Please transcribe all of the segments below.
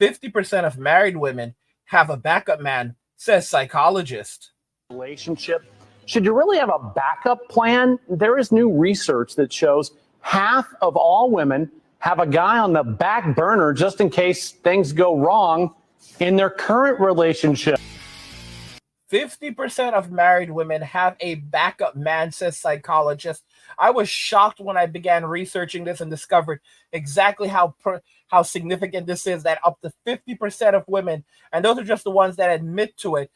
50% of married women have a backup man, says psychologist. Relationship. Should you really have a backup plan? There is new research that shows half of all women have a guy on the back burner just in case things go wrong in their current relationship. 50% of married women have a backup man, says psychologist. I was shocked when I began researching this and discovered exactly how significant this is, that up to 50% of women, and those are just the ones that admit to it,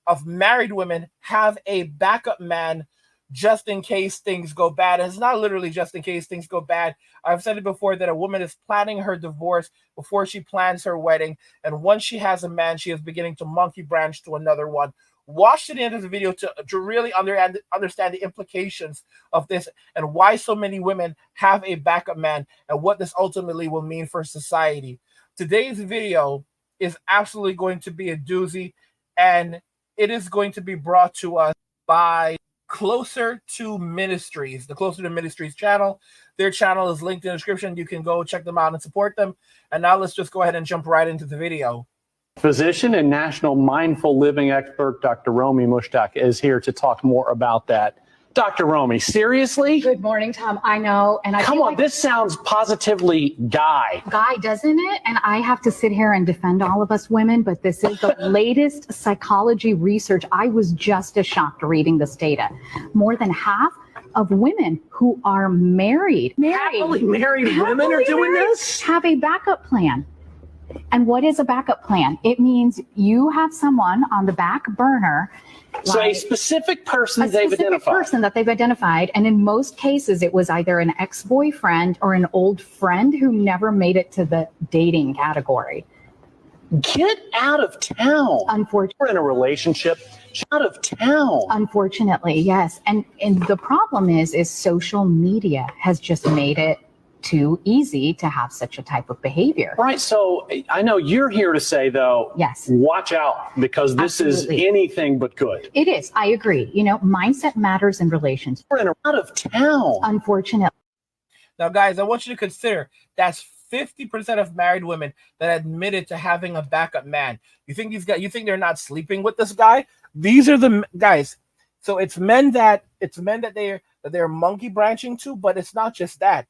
of married women have a backup man just in case things go bad. And it's not literally just in case things go bad. I've said it before that a woman is planning her divorce before she plans her wedding. And once she has a man, she is beginning to monkey branch to another one. Watch to the end of the video to really understand the implications of this and why so many women have a backup man and what this ultimately will mean for society. Today's video is absolutely going to be a doozy, and it is going to be brought to us by Closer to Ministries, the Closer to Ministries channel. Their channel is linked in the description. You can go check them out and support them. And now let's just go ahead and jump right into the video. Physician and national mindful living expert, Dr. Romy Mushak, is here to talk more about that. Dr. Romy, seriously? Good morning, Tom. I know. And I Come on, this sounds positively guy, doesn't it? And I have to sit here and defend all of us women, but this is the latest psychology research. I was just as shocked reading this data. More than half of women who are happily married women are doing this? Have a backup plan. And what is a backup plan? It means you have someone on the back burner. So a specific person they've identified. And in most cases, it was either an ex-boyfriend or an old friend who never made it to the dating category. Get out of town. Unfortunately. We're in a relationship. Out of town. Unfortunately, yes. And the problem is social media has just made it too easy to have such a type of behavior. Right. So I know you're here to say, though, yes, watch out, because this is anything but good. It is. I agree. You know, mindset matters in relations. We're out of town. Unfortunately. Now, guys, I want you to consider that's 50% of married women that admitted to having a backup man. You think they're not sleeping with this guy? These are the guys. So it's men that they're monkey branching to, but it's not just that.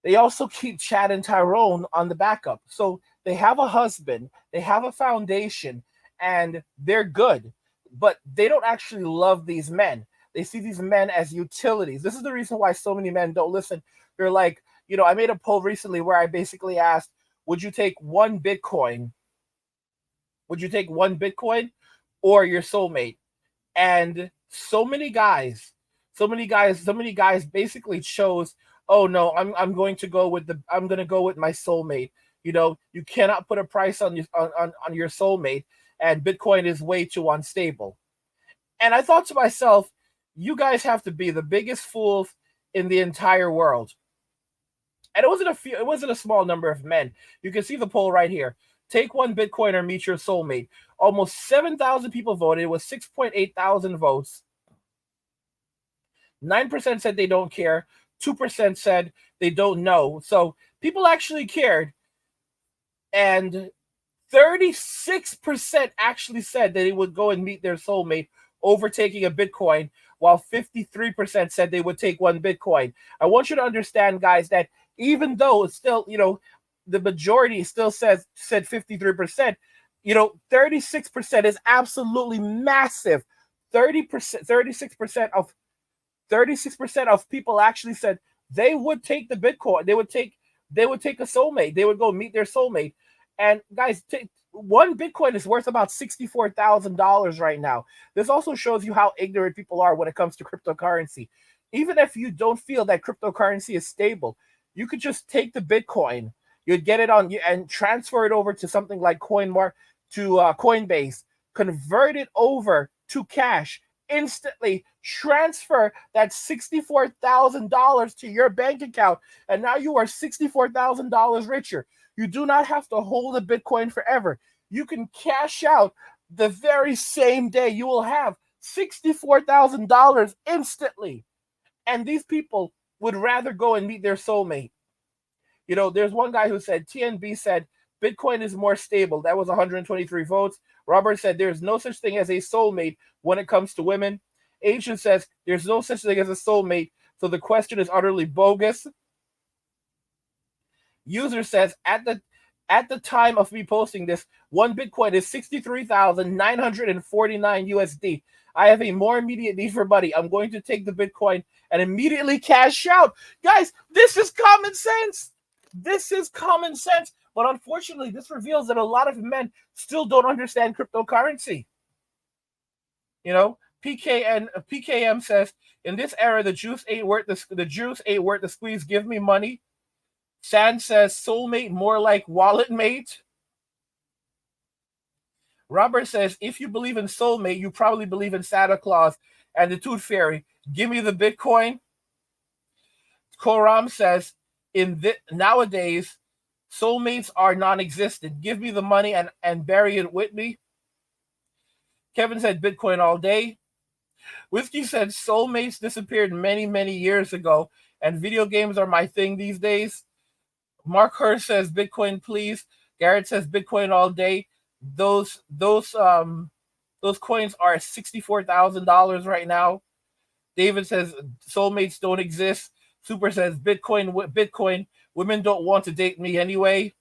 They also keep Chad and Tyrone on the backup. So they have a husband, they have a foundation, and they're good. But they don't actually love these men. They see these men as utilities. This is the reason why so many men don't listen. They're like, I made a poll recently where I basically asked, would you take one Bitcoin? Would you take one Bitcoin or your soulmate? And so many guys basically chose, oh no, I'm going to go with my soulmate. You cannot put a price on your soulmate, and Bitcoin is way too unstable. And I thought to myself, you guys have to be the biggest fools in the entire world. And it wasn't a small number of men. You can see the poll right here. Take one Bitcoin or meet your soulmate. Almost 7,000 people voted. It was 6.8 thousand votes. 9% said they don't care. 2% said they don't know. So people actually cared. And 36% actually said that they would go and meet their soulmate over taking a Bitcoin, while 53% said they would take one Bitcoin. I want you to understand, guys, that even though it's still, the majority still said 53%, 36% is absolutely massive. 36% of people actually said they would take the Bitcoin. They would take a soulmate. They would go meet their soulmate. And guys, one Bitcoin is worth about $64,000 right now. This also shows you how ignorant people are when it comes to cryptocurrency. Even if you don't feel that cryptocurrency is stable, you could just take the Bitcoin, you'd get it on and transfer it over to something like Coinbase, convert it over to cash, instantly transfer that $64,000 to your bank account, and now you are $64,000 richer. You do not have to hold a Bitcoin forever. You can cash out the very same day. You will have $64,000 instantly. And these people would rather go and meet their soulmate. There's one guy who said, TNB said, Bitcoin is more stable. That was 123 votes. Robert said there's no such thing as a soulmate when it comes to women. Asian says there's no such thing as a soulmate, so the question is utterly bogus. User says at the time of me posting this, one Bitcoin is 63,949 USD. I have a more immediate need for money. I'm going to take the Bitcoin and immediately cash out. Guys, this is common sense. This is common sense. But unfortunately, this reveals that a lot of men still don't understand cryptocurrency. You know, PKM says, in this era, the juice ain't worth the squeeze. Give me money. San says, soulmate more like wallet mate. Robert says, if you believe in soulmate, you probably believe in Santa Claus and the Tooth Fairy. Give me the Bitcoin. Koram says, nowadays, soulmates are non-existent. Give me the money and bury it with me. Kevin said Bitcoin all day. Whiskey said soulmates disappeared many, many years ago, and video games are my thing these days. Mark Hurst says Bitcoin, please. Garrett says Bitcoin all day. Those coins are $64,000 right now. David says soulmates don't exist. Super says Bitcoin. Women don't want to date me anyway.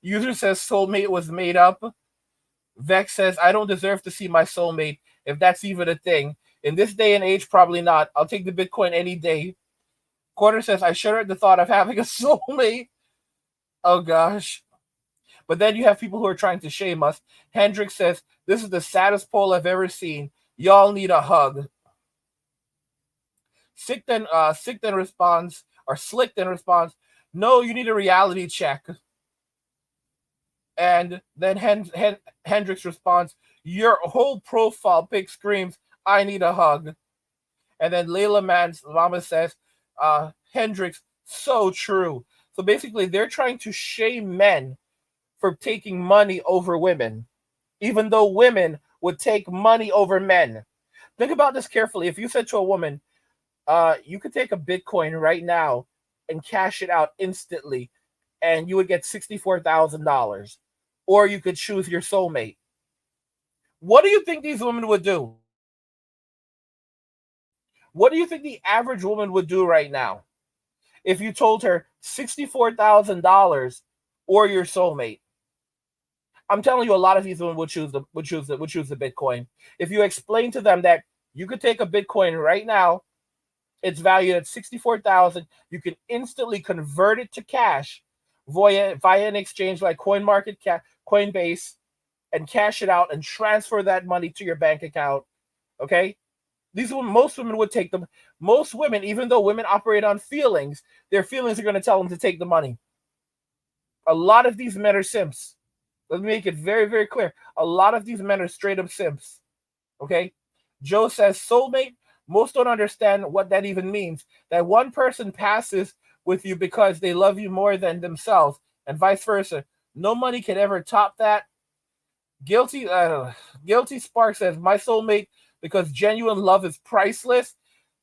User says soulmate was made up. Vex says I don't deserve to see my soulmate, if that's even a thing. In this day and age, probably not. I'll take the Bitcoin any day. Quarter says I shudder at the thought of having a soulmate. Oh gosh. But then you have people who are trying to shame us. Hendrix says, this is the saddest poll I've ever seen. Y'all need a hug. Slick then responds, no, you need a reality check. And then Hendrix responds, your whole profile pic screams, I need a hug. And then Layla Man's mama says, Hendrix, so true. So basically, they're trying to shame men for taking money over women, even though women would take money over men. Think about this carefully. If you said to a woman, you could take a Bitcoin right now and cash it out instantly, and you would get $64,000, or you could choose your soulmate. What do you think these women would do? What do you think the average woman would do right now if you told her $64,000 or your soulmate? I'm telling you, a lot of these women would choose the Bitcoin. If you explain to them that you could take a Bitcoin right now, it's valued at $64,000. You can instantly convert it to cash via an exchange like Coinbase, and cash it out and transfer that money to your bank account. Okay, most women would take them. Most women, even though women operate on feelings, their feelings are going to tell them to take the money. A lot of these men are simps. Let me make it very, very clear. A lot of these men are straight up simps. Okay? Joe says, soulmate, most don't understand what that even means. That one person passes with you because they love you more than themselves, and vice versa. No money can ever top that. Guilty Spark says, my soulmate, because genuine love is priceless.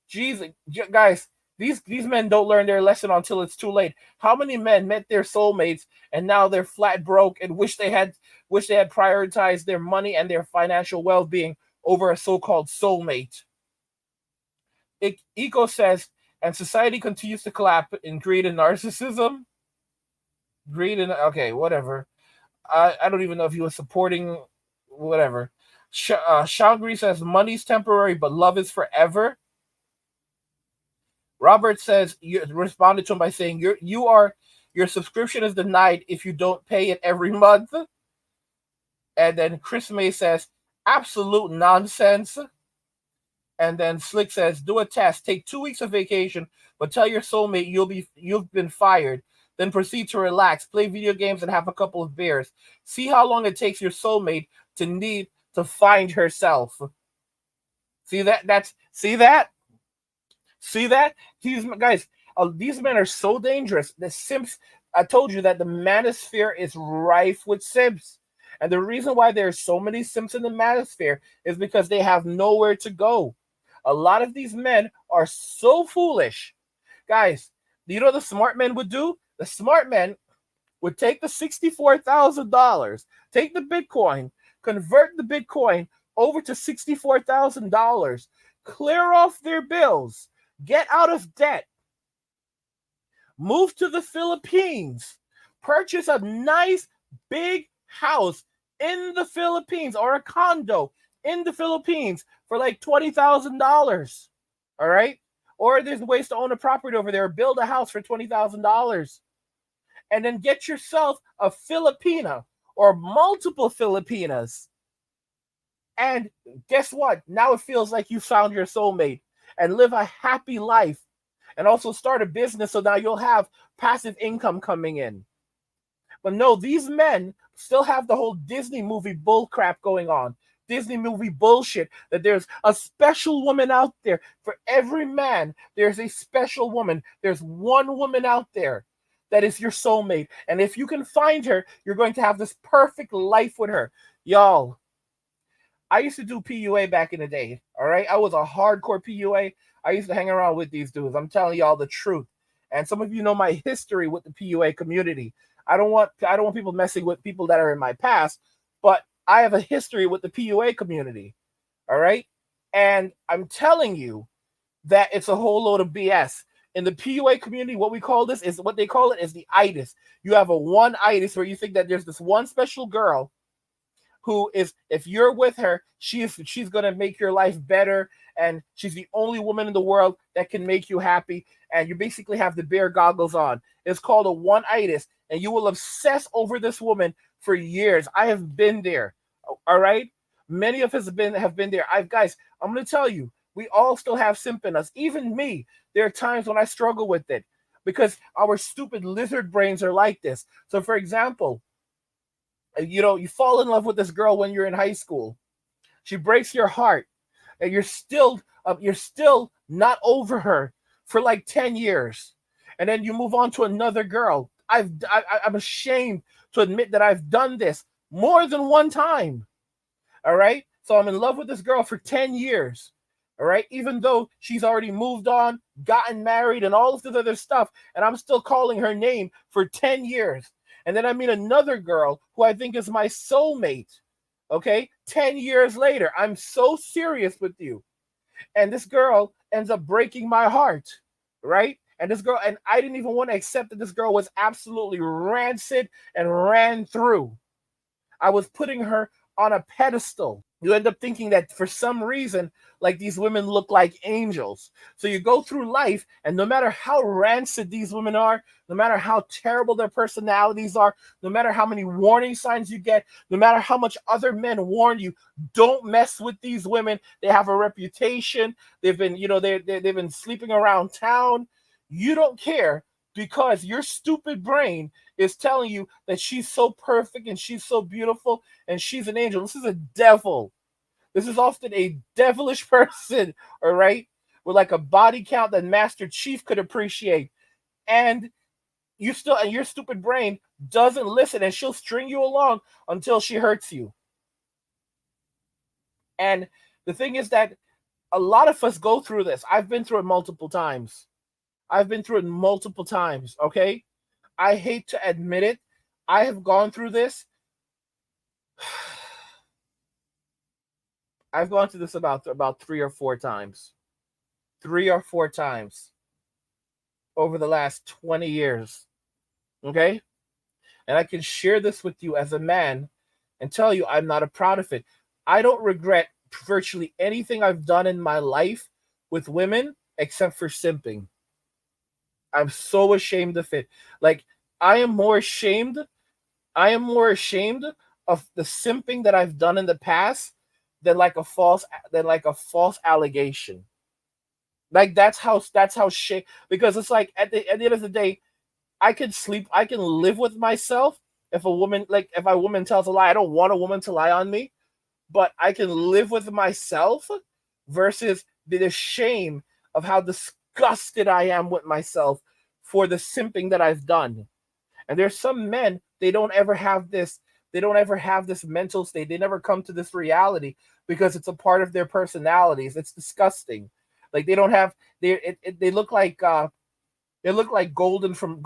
Jeez, guys, these men don't learn their lesson until it's too late. How many men met their soulmates and now they're flat broke and wish they had prioritized their money and their financial well-being over a so-called soulmate? Eco says, and society continues to collapse in greed and narcissism. Okay, whatever. I don't even know if he was supporting whatever. Shangri says, money's temporary, but love is forever. Robert says, you responded to him by saying, your subscription is denied if you don't pay it every month. And then Chris May says, absolute nonsense. And then Slick says, do a test, take 2 weeks of vacation, but tell your soulmate you've been fired. Then proceed to relax, play video games, and have a couple of beers. See how long it takes your soulmate to find herself. See that? See that? These guys, these men are so dangerous. The simps, I told you that the manosphere is rife with simps. And the reason why there are so many simps in the manosphere is because they have nowhere to go. A lot of these men are so foolish. Guys, you know what the smart men would do? The smart men would take the $64,000, take the Bitcoin, convert the Bitcoin over to $64,000, clear off their bills, get out of debt, move to the Philippines, purchase a nice big house in the Philippines or a condo in the Philippines for like $20,000. All right? Or there's ways to own a property over there, build a house for $20,000. And then get yourself a Filipina or multiple Filipinas. And guess what? Now it feels like you found your soulmate and live a happy life. And also start a business so now you'll have passive income coming in. But no, these men still have the whole Disney movie bull crap going on. Disney movie bullshit that there's a special woman out there. For every man, there's a special woman. There's one woman out there that is your soulmate. And if you can find her, you're going to have this perfect life with her. Y'all, I used to do PUA back in the day, all right? I was a hardcore PUA. I used to hang around with these dudes. I'm telling y'all the truth. And some of you know my history with the PUA community. I don't want people messing with people that are in my past, but I have a history with the PUA community, all right? And I'm telling you that it's a whole load of BS. In the PUA community, what they call it is the itis. You have a one itis where you think that there's this one special girl who is, if you're with her, she's going to make your life better, and she's the only woman in the world that can make you happy, and you basically have the bear goggles on. It's called a one-itis, and you will obsess over this woman for years. I have been there, all right? Many of us have been there. Guys, I'm going to tell you, we all still have simp in us. Even me, there are times when I struggle with it because our stupid lizard brains are like this. So, for example, you fall in love with this girl when you're in high school. She breaks your heart, and you're still not over her for like 10 years. And then you move on to another girl. I'm ashamed to admit that I've done this more than one time. All right? So I'm in love with this girl for 10 years. All right? Even though she's already moved on, gotten married, and all of this other stuff, and I'm still calling her name for 10 years. And then I meet another girl who I think is my soulmate. Okay? 10 years later, I'm so serious with you. And this girl ends up breaking my heart, right? And I didn't even want to accept that this girl was absolutely rancid and ran through. I was putting her on a pedestal. You end up thinking that for some reason, like, these women look like angels. So you go through life, and no matter how rancid these women are, no matter how terrible their personalities are, no matter how many warning signs you get, no matter how much other men warn you, don't mess with these women. They have a reputation. They've been, they've been sleeping around town. You don't care because your stupid brain is telling you that she's so perfect and she's so beautiful and she's an angel. This is a devil. This is often a devilish person, all right? With like a body count that Master Chief could appreciate. And your stupid brain doesn't listen, and she'll string you along until she hurts you. And the thing is that a lot of us go through this. I've been through it multiple times. Okay? I hate to admit it. I have gone through this. I've gone through this about 3 or 4 times. 3 or 4 times over the last 20 years. Okay? And I can share this with you as a man and tell you I'm not proud of it. I don't regret virtually anything I've done in my life with women except for simping. I'm so ashamed of it. Like, I am more ashamed of the simping that I've done in the past than like a false allegation. Like, that's how shame, because it's like at the end of the day, I can live with myself if a woman tells a lie. I don't want a woman to lie on me, but I can live with myself versus the shame of how disgusted I am with myself for the simping that I've done. And there's some men, they don't ever have this mental state. They never come to this reality because it's a part of their personalities. It's disgusting. Like, they look like They look like Golem from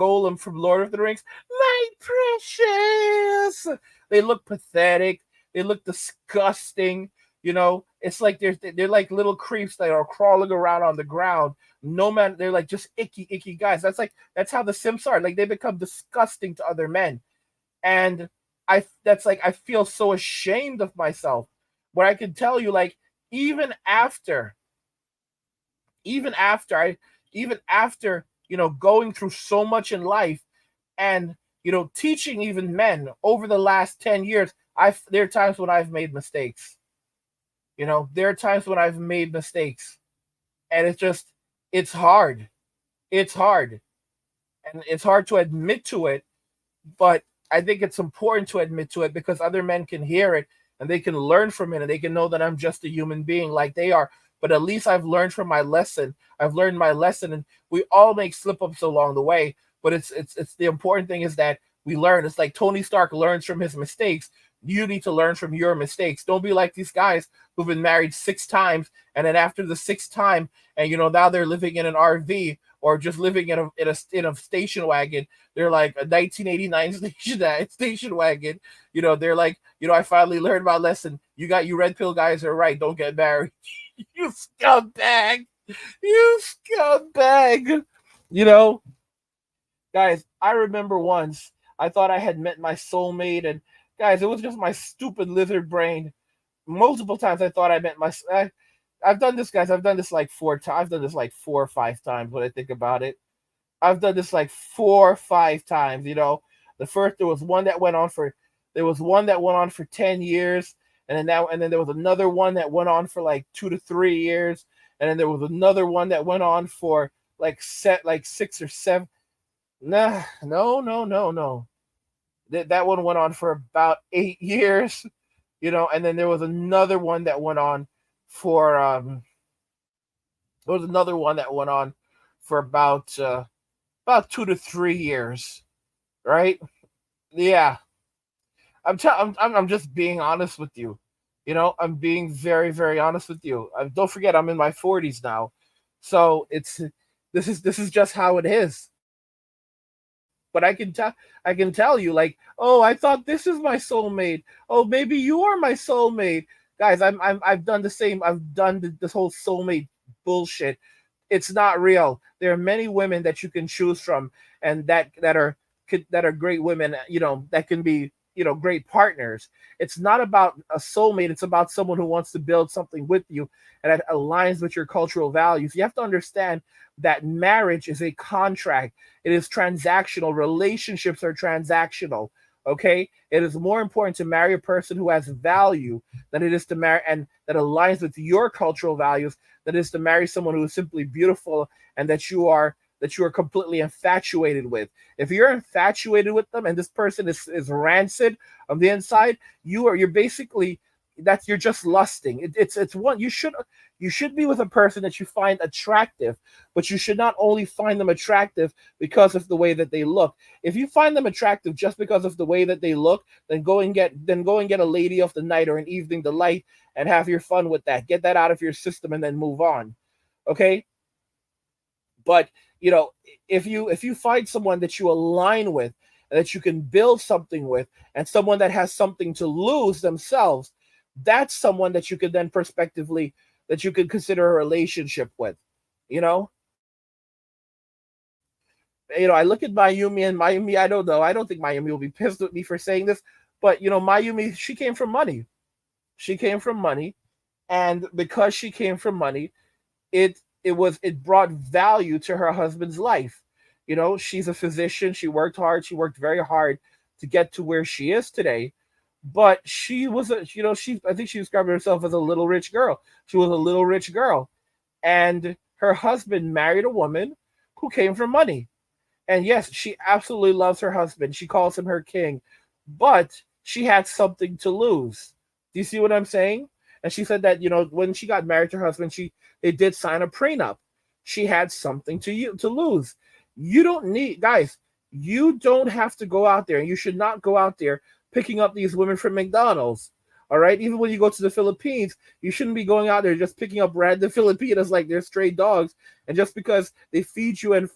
Lord of the Rings. My precious. They look pathetic. They look disgusting. You know, it's like they're like little creeps that are crawling around on the ground. No man, they're like just icky guys. That's how the Simps are. Like they become disgusting to other men, and I feel so ashamed of myself. Where I can tell you, like even after, even after I, even after going through so much in life, and teaching even men over the last 10 years, there are times when I've made mistakes. There are times when I've made mistakes, and it's hard. It's hard, and it's hard to admit to it, but I think it's important to admit to it because other men can hear it and they can learn from it and they can know that I'm just a human being like they are. But at least I've learned from my lesson. I've learned my lesson, and we all make slip ups along the way. But it's the important thing is that we learn. It's like Tony Stark learns from his mistakes. You need to learn from your mistakes. Don't be like these guys who've been married 6 times, and then after the 6th time, and now they're living in an RV or just living in a station wagon. They're like a 1989 station wagon. They're like, I finally learned my lesson. You red pill guys are right. Don't get married. You scumbag. You scumbag. Guys, I remember once I thought I had met my soulmate, and guys, it was just my stupid lizard brain. Multiple times I thought I met my. I've done this, guys. I've done this like 4 times. I've done this like 4 or 5 times when I think about it. I've done this like 4 or 5 times. The first there was one that went on for 10 years, and then there was another one that went on for like 2 to 3 years, and then there was another one that went on for like 6 or 7. Nah, no. That one went on for about 8 years, and then there was another one that went on for about 2 to 3 years, right? Yeah. I'm just being honest with you. I'm being very, very honest with you. Don't forget, I'm in my 40s now, so this is just how it is. But I can tell you, like, oh, I thought this is my soulmate. Oh, maybe you are my soulmate, guys. I've done the same. I've done this whole soulmate bullshit. It's not real. There are many women that you can choose from, and that are great women. That can be great partners. It's not about a soulmate. It's about someone who wants to build something with you and that aligns with your cultural values. You have to understand that marriage is a contract. It is transactional. Relationships are transactional. Okay, it is more important to marry a person who has value than it is to marry and that aligns with your cultural values than it is to marry someone who is simply beautiful and that you are completely infatuated with. If you're infatuated with them and this person is rancid on the inside, you're basically you're just lusting. It's one you should be with a person that you find attractive, but you should not only find them attractive because of the way that they look. If you find them attractive just because of the way that they look, then go and get a lady of the night or an evening delight and have your fun with that. Get that out of your system and then move on. Okay? But if you find someone that you align with and that you can build something with, and someone that has something to lose themselves, that's someone that you could then prospectively that you could consider a relationship with. You know, I look at Mayumi, and Mayumi, I don't know. I don't think Mayumi will be pissed with me for saying this, but Mayumi, she came from money. She came from money, and because she came from money, it brought value to her husband's life. She's a physician. She worked hard. She worked very hard to get to where she is today. But she was I think she described herself as a little rich girl. She was a little rich girl, and her husband married a woman who came from money. And yes, she absolutely loves her husband. She calls him her king, but she had something to lose. Do you see what I'm saying? And she said that when she got married to her husband, they did sign a prenup. She had something to lose. You don't need, guys. You don't have to go out there, and you should not go out there picking up these women from McDonald's. All right. Even when you go to the Philippines, you shouldn't be going out there just picking up random Filipinos like they're stray dogs. And just because they feed you and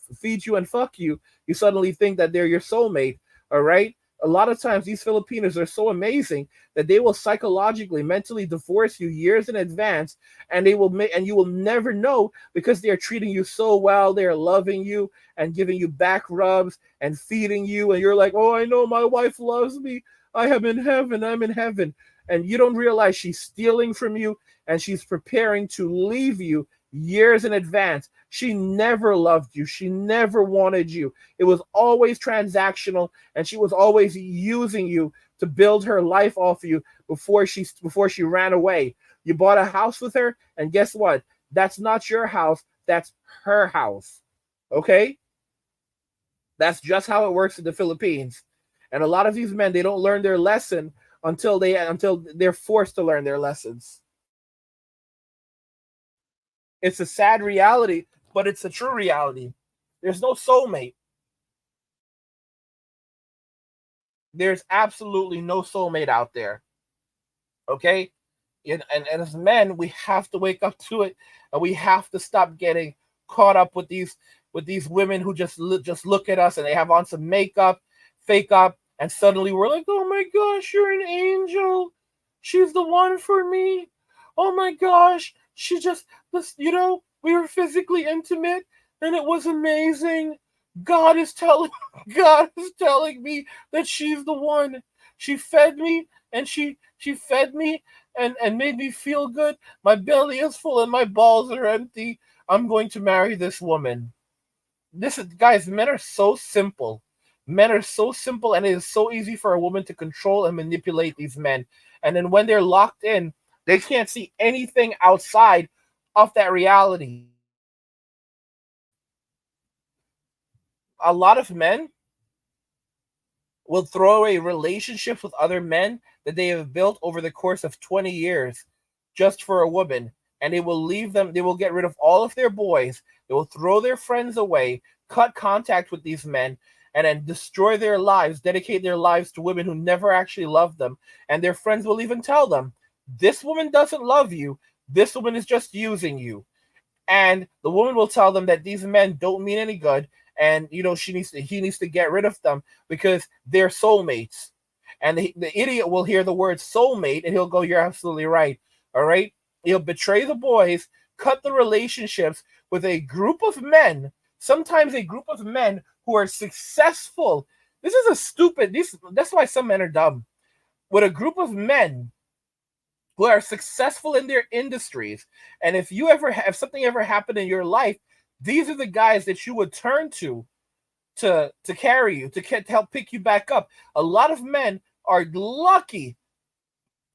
fuck you, you suddenly think that they're your soulmate. All right. A lot of times these Filipinos are so amazing that they will psychologically, mentally divorce you years in advance, and and you will never know because they are treating you so well. They are loving you and giving you back rubs and feeding you, and you're like, oh, I know my wife loves me. I am in heaven. I'm in heaven. And you don't realize she's stealing from you and she's preparing to leave you years in advance. She never loved you. She never wanted you. It was always transactional, and she was always using you to build her life off of you before she ran away. You bought a house with her, and guess what? That's not your house. That's her house. Okay? That's just how it works in the Philippines. And a lot of these men, they don't learn their lesson until they're forced to learn their lessons. It's a sad reality, but it's a true reality. There's no soulmate. There's absolutely no soulmate out there. Okay? And as men, we have to wake up to it, and we have to stop getting caught up with these women who just look at us and they have on some makeup, fake up, and suddenly we're like, oh my gosh, you're an angel. She's the one for me. Oh my gosh, she just, we were physically intimate and it was amazing. God is telling me that she's the one. She fed me and she fed me and made me feel good. My belly is full and my balls are empty. I'm going to marry this woman. Guys, men are so simple. Men are so simple, and it is so easy for a woman to control and manipulate these men. And then when they're locked in, they can't see anything outside of that reality. A lot of men will throw away relationships with other men that they have built over the course of 20 years just for a woman. And they will leave them, they will get rid of all of their boys, they will throw their friends away, cut contact with these men, and then destroy their lives, dedicate their lives to women who never actually loved them. And their friends will even tell them, this woman doesn't love you, this woman is just using you. And the woman will tell them that these men don't mean any good, and he needs to get rid of them because they're soulmates. And the idiot will hear the word soulmate and he'll go, you're absolutely right. All right. He'll betray the boys, cut the relationships with a group of men, sometimes a group of men who are successful. That's why some men are dumb. With a group of men who are successful in their industries. And if something ever happened in your life, these are the guys that you would turn to carry you, to help pick you back up. A lot of men are lucky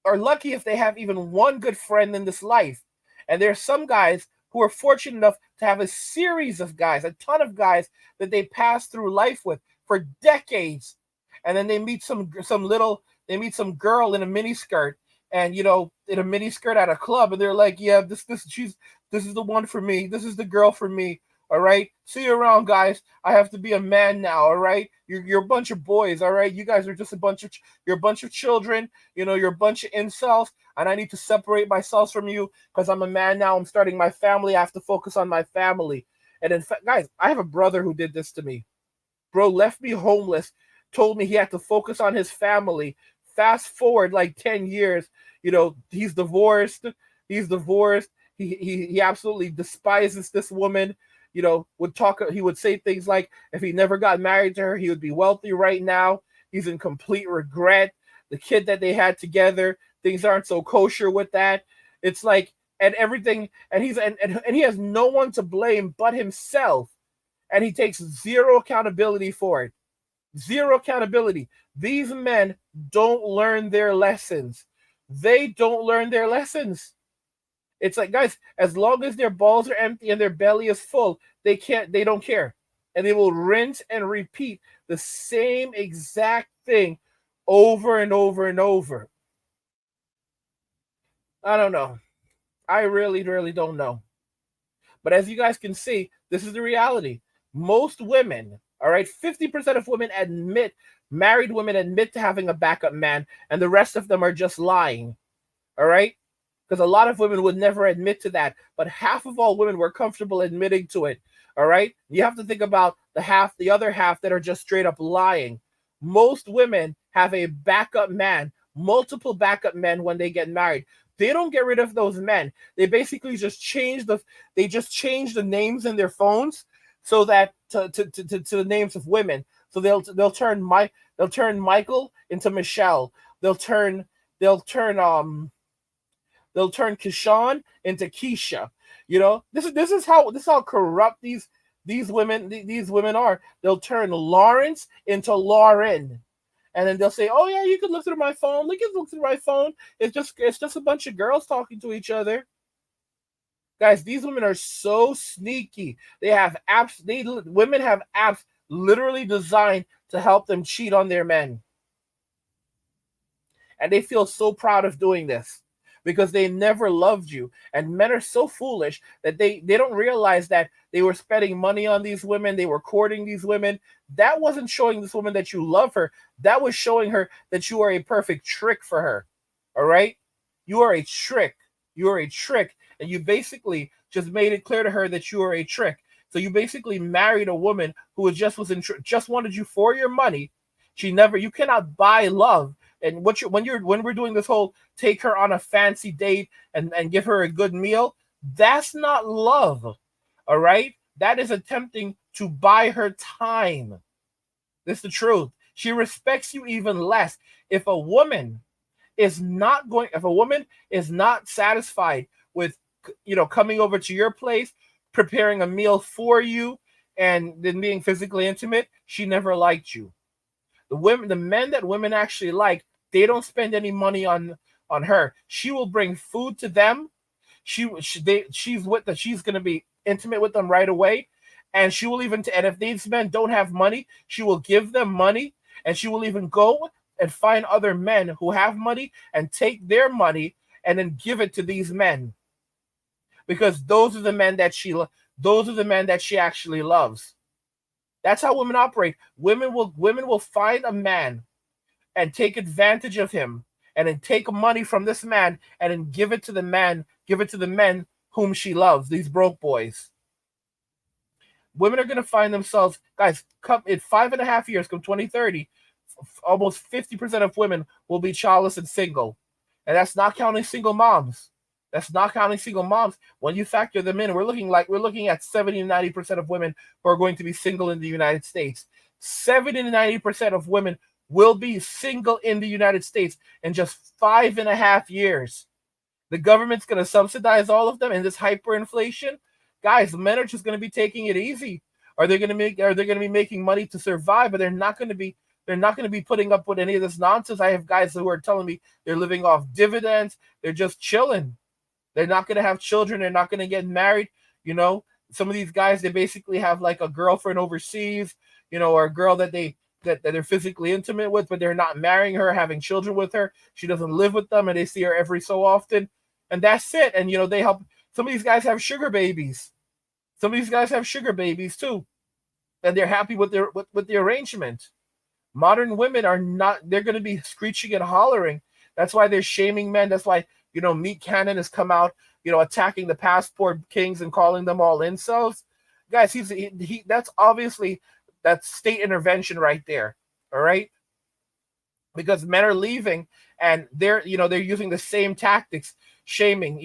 if they have even one good friend in this life. And there are some guys who are fortunate enough to have a series of guys, a ton of guys that they pass through life with for decades. And then they meet some girl in a miniskirt, and in a miniskirt at a club, and they're like, yeah, this is the one for me. This is the girl for me. All right. See you around, guys. I have to be a man now. All right. You're a bunch of boys. All right. You guys are just you're a bunch of children. You're a bunch of incels, and I need to separate myself from you because I'm a man now. I'm starting my family. I have to focus on my family. And in fact, guys, I have a brother who did this to me. Bro left me homeless, told me he had to focus on his family. Fast forward like 10 years, he's divorced. He absolutely despises this woman. He would say things like, if he never got married to her, he would be wealthy right now. He's in complete regret. The kid that they had together, things aren't so kosher with that. It's like, and everything, and he has no one to blame but himself. And he takes zero accountability for it. Zero accountability. These men don't learn their lessons. They don't learn their lessons. It's like, guys, as long as their balls are empty and their belly is full, they don't care. And they will rinse and repeat the same exact thing over and over and over. I don't know. I really, really don't know. But as you guys can see, this is the reality. Most women, all right, 50% of married women admit to having a backup man, and the rest of them are just lying. All right? Because a lot of women would never admit to that, but half of all women were comfortable admitting to it. All right? You have to think about the other half that are just straight up lying. Most women have a backup man, multiple backup men when they get married. They don't get rid of those men. They basically just change the names in their phones so that to the names of women. So they'll turn Michael into Michelle. They'll turn they'll turn they'll turn Kishan into Keisha. This is how corrupt these women are. They'll turn Lawrence into Lauren. And then they'll say, "Oh yeah, you can look through my phone. Look through my phone. It's just a bunch of girls talking to each other." Guys, these women are so sneaky. They have apps. Women have apps literally designed to help them cheat on their men, and they feel so proud of doing this because they never loved you. And men are so foolish that they don't realize that they were spending money on these women. They were courting these women. That wasn't showing this woman that you love her. That was showing her that you are a perfect trick for her. All right? You are a trick. You are a trick. And you basically just made it clear to her that you are a trick. So you basically married a woman who just wanted you for your money. You cannot buy love. And when we're doing this whole take her on a fancy date and give her a good meal, that's not love. All right? That is attempting to buy her time. This is the truth. She respects you even less. If a woman is not satisfied with coming over to your place, preparing a meal for you, and then being physically intimate, she never liked you. The men that women actually like, they don't spend any money on her. She will bring food to them. She's gonna be intimate with them right away, and she will even and if these men don't have money, she will give them money, and she will even go and find other men who have money and take their money and then give it to these men, because those are the men that she actually loves. That's how women operate. Women will find a man and take advantage of him, and then take money from this man and then give it to the men whom she loves, these broke boys. Women are going to find themselves, guys, come in 5.5 years, come 2030, almost 50% of women will be childless and single. And that's not counting single moms. When you factor them in, we're looking at 70 to 90% of women who are going to be single in the United States. 70 to 90% of women will be single in the United States in just 5.5 years. The government's going to subsidize all of them in this hyperinflation. Guys, men are just going to be taking it easy. Are they going to be making money to survive? But they're not going to be putting up with any of this nonsense. I have guys who are telling me they're living off dividends. They're just chilling. They're not going to have children. They're not going to get married. Some of these guys, they basically have like a girlfriend overseas, or a girl that they're physically intimate with, but they're not marrying her, having children with her. She doesn't live with them, and they see her every so often, and that's it. And they help. Some of these guys have sugar babies. Some of these guys have sugar babies too, and they're happy with the arrangement. Modern women are not. They're going to be screeching and hollering. That's why they're shaming men. That's why Meat Cannon has come out, attacking the passport kings and calling them all incels. Guys, that's state intervention right there. All right, because men are leaving and they're using the same tactics, shaming,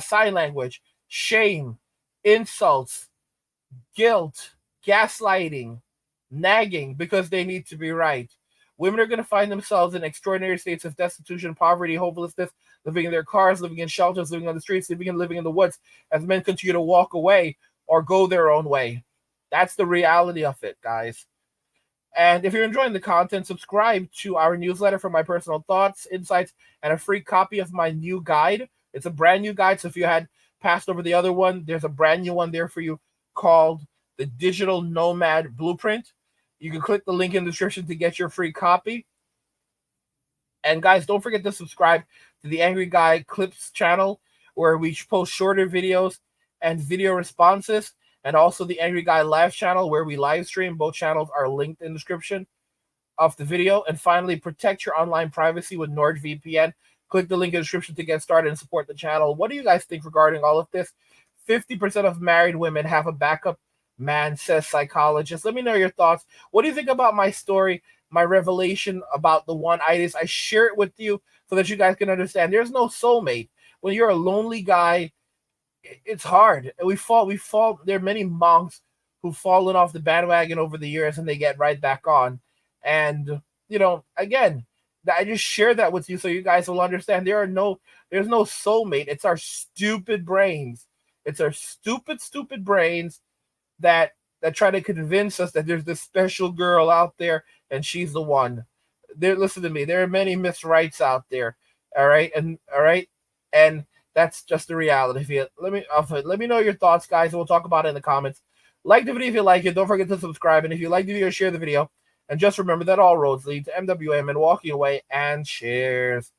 sign language, shame, insults, guilt, gaslighting, nagging, because they need to be right. Women are going to find themselves in extraordinary states of destitution, poverty, hopelessness, living in their cars, living in shelters, living on the streets, living in the woods, as men continue to walk away or go their own way. That's the reality of it, guys. And if you're enjoying the content, subscribe to our newsletter for my personal thoughts, insights, and a free copy of my new guide. It's a brand new guide, so if you had passed over the other one, there's a brand new one there for you called the Digital Nomad Blueprint. You can click the link in the description to get your free copy. And guys, don't forget to subscribe to the Angry Guy Clips channel, where we post shorter videos and video responses, and also the Angry Guy Live channel, where we live stream. Both channels are linked in the description of the video. And finally, protect your online privacy with NordVPN. Click the link in the description to get started and support the channel. What do you guys think regarding all of this? 50% of married women have a backup man, says psychologist. Let me know your thoughts. What do you think about my story, my revelation about the one itis? I share it with you so that you guys can understand there's no soulmate. When you're a lonely guy, it's hard. We fall. There are many monks who've fallen off the bandwagon over the years and they get right back on. And, again, I just share that with you so you guys will understand there's no soulmate. It's our stupid brains. It's our stupid brains that try to convince us that there's this special girl out there and she's the one. Listen to me. There are many Miss Rights out there. All right, and that's just the reality. Let me know your thoughts, guys, and we'll talk about it in the comments. Like the video if you like it. Don't forget to subscribe, and if you like the video, share the video. And just remember that all roads lead to MWM and walking away. And cheers.